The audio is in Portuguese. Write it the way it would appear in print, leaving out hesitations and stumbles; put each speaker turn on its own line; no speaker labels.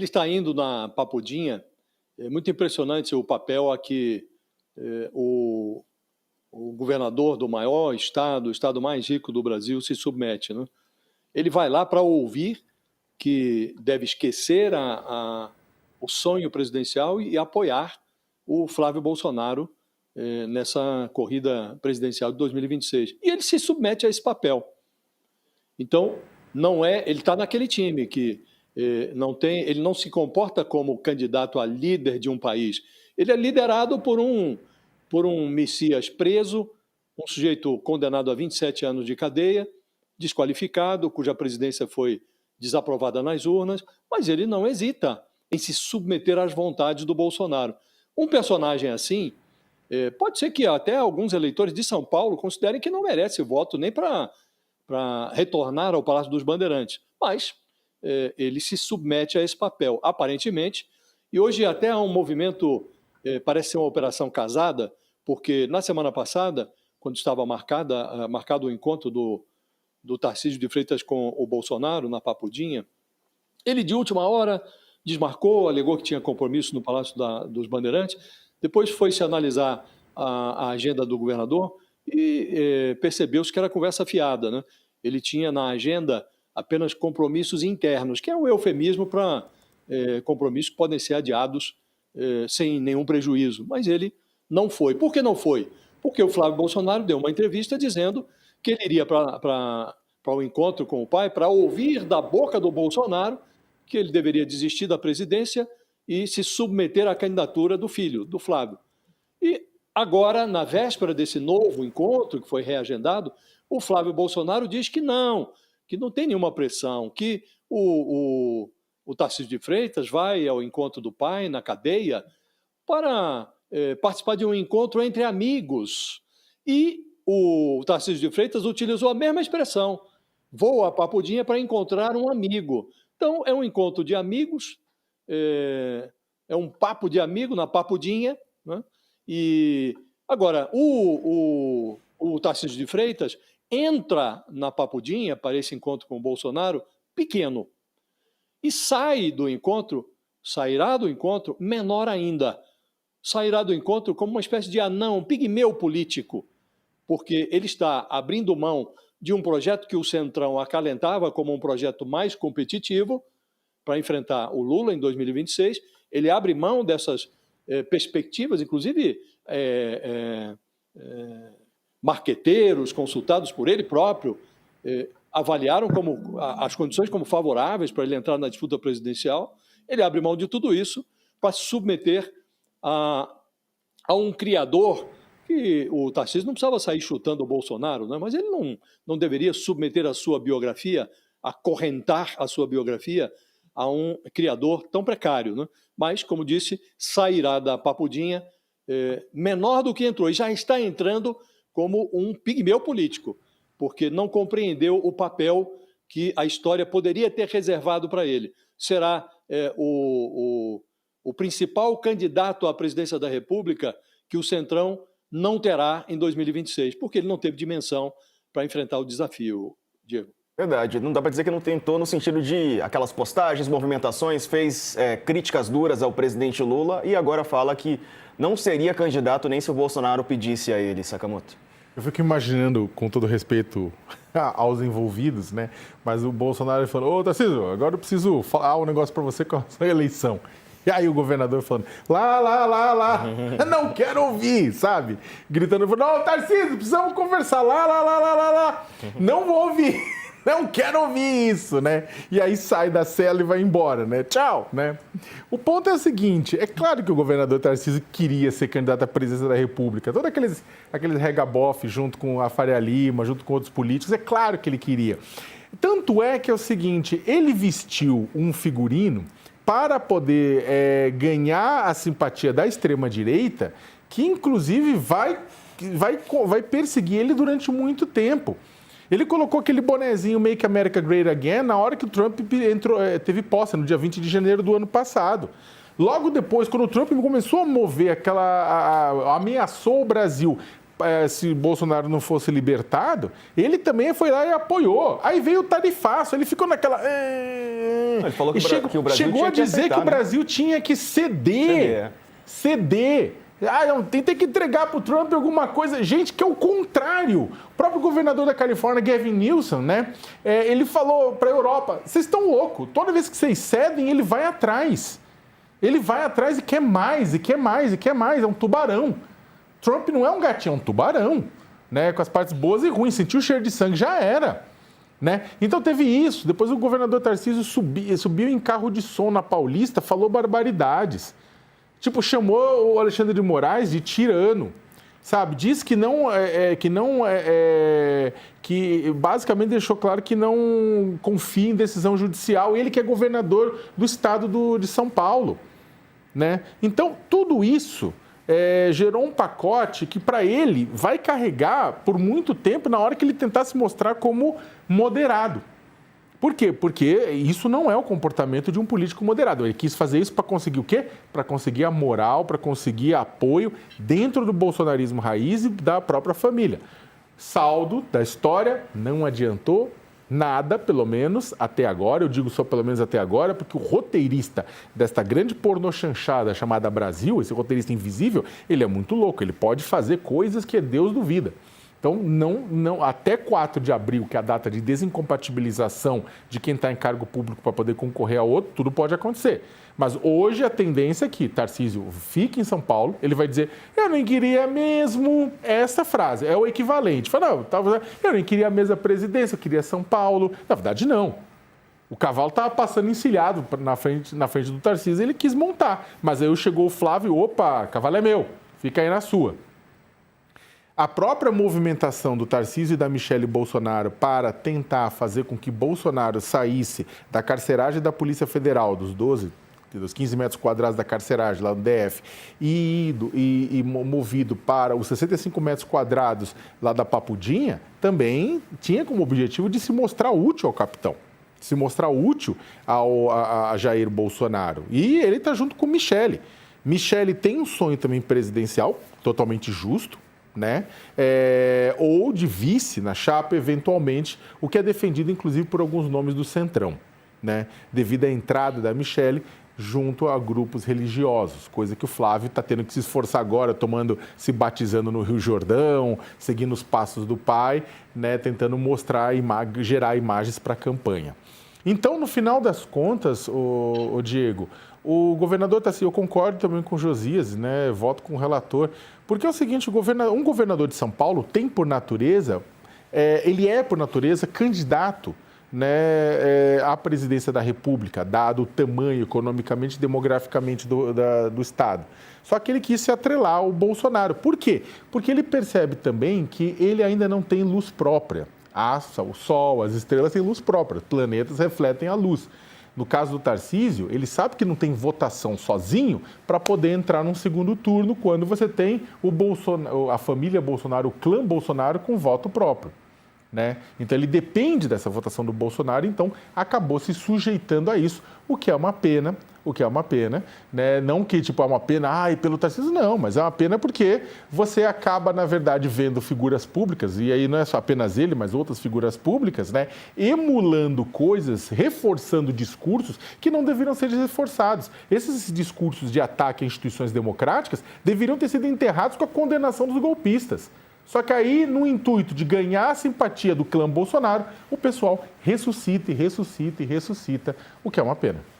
Ele está indo na Papudinha. É muito impressionante o papel a que o governador do maior estado, o estado mais rico do Brasil, se submete, né? Ele vai lá para ouvir que deve esquecer o sonho presidencial e apoiar o Flávio Bolsonaro nessa corrida presidencial de 2026. E ele se submete a esse papel. Então, ele está naquele time que ele não se comporta como candidato a líder de um país. Ele é liderado por um Messias preso, um sujeito condenado a 27 anos de cadeia, desqualificado, cuja presidência foi desaprovada nas urnas, mas ele não hesita em se submeter às vontades do Bolsonaro. Um personagem assim, pode ser que até alguns eleitores de São Paulo considerem que não merece voto nem para retornar ao Palácio dos Bandeirantes, mas ele se submete a esse papel, aparentemente, e hoje até há um movimento, parece ser uma operação casada, porque na semana passada, quando estava marcado o encontro do Tarcísio de Freitas com o Bolsonaro, na Papudinha, ele de última hora desmarcou, alegou que tinha compromisso no Palácio dos Bandeirantes, depois foi-se analisar a agenda do governador e percebeu-se que era conversa fiada, né? Ele tinha na agenda apenas compromissos internos, que é um eufemismo para compromissos que podem ser adiados sem nenhum prejuízo, mas ele não foi. Por que não foi? Porque o Flávio Bolsonaro deu uma entrevista dizendo que ele iria para o encontro com o pai para ouvir da boca do Bolsonaro que ele deveria desistir da presidência e se submeter à candidatura do filho, do Flávio. E agora, na véspera desse novo encontro, que foi reagendado, o Flávio Bolsonaro diz que não tem nenhuma pressão, que o Tarcísio de Freitas vai ao encontro do pai na cadeia para participar de um encontro entre amigos. E o Tarcísio de Freitas utilizou a mesma expressão, vou à Papudinha para encontrar um amigo. Então, é um encontro de amigos, é um papo de amigo na Papudinha, né? E agora, o Tarcísio de Freitas entra na Papudinha para esse encontro com o Bolsonaro pequeno e sairá do encontro menor ainda. Sairá do encontro como uma espécie de anão, um pigmeu político, porque ele está abrindo mão de um projeto que o Centrão acalentava como um projeto mais competitivo para enfrentar o Lula em 2026. Ele abre mão dessas perspectivas, inclusive marqueteiros consultados por ele próprio avaliaram as condições como favoráveis para ele entrar na disputa presidencial. Ele abre mão de tudo isso para se submeter a um criador que o Tarcísio não precisava sair chutando o Bolsonaro, né? Mas ele não deveria submeter a sua biografia, acorrentar a sua biografia a um criador tão precário, né? Mas, como disse, sairá da Papudinha menor do que entrou e já está entrando como um pigmeu político, porque não compreendeu o papel que a história poderia ter reservado para ele. Será o principal candidato à presidência da República que o Centrão não terá em 2026, porque ele não teve dimensão para enfrentar o desafio, Diego.
Verdade, não dá para dizer que não tentou no sentido de aquelas postagens, movimentações, fez críticas duras ao presidente Lula e agora fala que não seria candidato nem se o Bolsonaro pedisse a ele, Sakamoto.
Eu fico imaginando, com todo respeito aos envolvidos, né? Mas o Bolsonaro falou, ô Tarcísio, agora eu preciso falar um negócio para você com a sua eleição. E aí o governador falando, lá, não quero ouvir, sabe? Gritando, não, Tarcísio, precisamos conversar, lá. Não vou ouvir, não quero ouvir isso, né? E aí sai da cela e vai embora, né? Tchau, né? O ponto é o seguinte, é claro que o governador Tarcísio queria ser candidato à presidência da República, todos aqueles regabofes junto com a Faria Lima, junto com outros políticos, é claro que ele queria. Tanto é que é o seguinte, ele vestiu um figurino para poder ganhar a simpatia da extrema-direita, que inclusive vai perseguir ele durante muito tempo. Ele colocou aquele bonezinho Make America Great Again na hora que o Trump teve posse, no dia 20 de janeiro do ano passado. Logo depois, quando o Trump começou a mover ameaçou o Brasil se Bolsonaro não fosse libertado, ele também foi lá e apoiou. Aí veio o tarifaço, ele ficou naquela...
Ele falou que o Brasil
chegou
tinha
a dizer
aceitar,
que o Brasil tinha que ceder. Ah, tem que entregar para o Trump alguma coisa. Gente, que é o contrário. O próprio governador da Califórnia, Gavin Newsom, né? Ele falou para a Europa, vocês estão loucos. Toda vez que vocês cedem, ele vai atrás. Ele vai atrás e quer mais, e quer mais, e quer mais. É um tubarão. Trump não é um gatinho, é um tubarão. Né? Com as partes boas e ruins. Sentiu o cheiro de sangue, já era. Né? Então teve isso. Depois o governador Tarcísio subiu em carro de som na Paulista, falou barbaridades. Tipo, chamou o Alexandre de Moraes de tirano, sabe? Diz que que basicamente deixou claro que não confia em decisão judicial. Ele que é governador do estado de São Paulo, né? Então, tudo isso gerou um pacote que, para ele, vai carregar por muito tempo na hora que ele tentar se mostrar como moderado. Por quê? Porque isso não é o comportamento de um político moderado. Ele quis fazer isso para conseguir o quê? Para conseguir a moral, para conseguir apoio dentro do bolsonarismo raiz e da própria família. Saldo da história, não adiantou nada, pelo menos até agora. Eu digo só pelo menos até agora, porque o roteirista desta grande pornochanchada chamada Brasil, esse roteirista invisível, ele é muito louco. Ele pode fazer coisas que Deus duvida. Então, até 4 de abril, que é a data de desincompatibilização de quem está em cargo público para poder concorrer a outro, tudo pode acontecer. Mas hoje a tendência é que Tarcísio fique em São Paulo, ele vai dizer, eu não queria mesmo essa frase, é o equivalente. Fala, não, eu nem queria a mesma presidência, eu queria São Paulo. Na verdade, não. O cavalo estava passando encilhado na frente do Tarcísio, ele quis montar. Mas aí chegou o Flávio, opa, cavalo é meu, fica aí na sua. A própria movimentação do Tarcísio e da Michele Bolsonaro para tentar fazer com que Bolsonaro saísse da carceragem da Polícia Federal, dos 15 metros quadrados da carceragem lá no DF, e movido para os 65 metros quadrados lá da Papudinha, também tinha como objetivo de se mostrar útil ao capitão, se mostrar útil a Jair Bolsonaro. E ele está junto com Michele. Michele tem um sonho também presidencial, totalmente justo, né? Ou de vice na chapa, eventualmente, o que é defendido, inclusive, por alguns nomes do Centrão, né? Devido à entrada da Michele junto a grupos religiosos, coisa que o Flávio está tendo que se esforçar agora, se batizando no Rio Jordão, seguindo os passos do pai, né? Tentando gerar imagens para a campanha. Então, no final das contas, o Diego, o governador Tarcísio, eu concordo também com o Josias, né? Voto com o relator, porque é o seguinte, um governador de São Paulo tem por natureza, ele é por natureza candidato, né, à presidência da República, dado o tamanho economicamente e demograficamente do Estado. Só que ele quis se atrelar ao Bolsonaro. Por quê? Porque ele percebe também que ele ainda não tem luz própria. O Sol, as estrelas têm luz própria, planetas refletem a luz. No caso do Tarcísio, ele sabe que não tem votação sozinho para poder entrar num segundo turno quando você tem a família Bolsonaro, o clã Bolsonaro com voto próprio, né? Então ele depende dessa votação do Bolsonaro, então acabou se sujeitando a isso, o que é uma pena, né? Não que tipo é uma pena, pelo Tarcísio, não, mas é uma pena porque você acaba, na verdade, vendo figuras públicas, e aí não é só apenas ele, mas outras figuras públicas, né? Emulando coisas, reforçando discursos que não deveriam ser reforçados. Esses discursos de ataque a instituições democráticas deveriam ter sido enterrados com a condenação dos golpistas. Só que aí, no intuito de ganhar a simpatia do clã Bolsonaro, o pessoal ressuscita, o que é uma pena.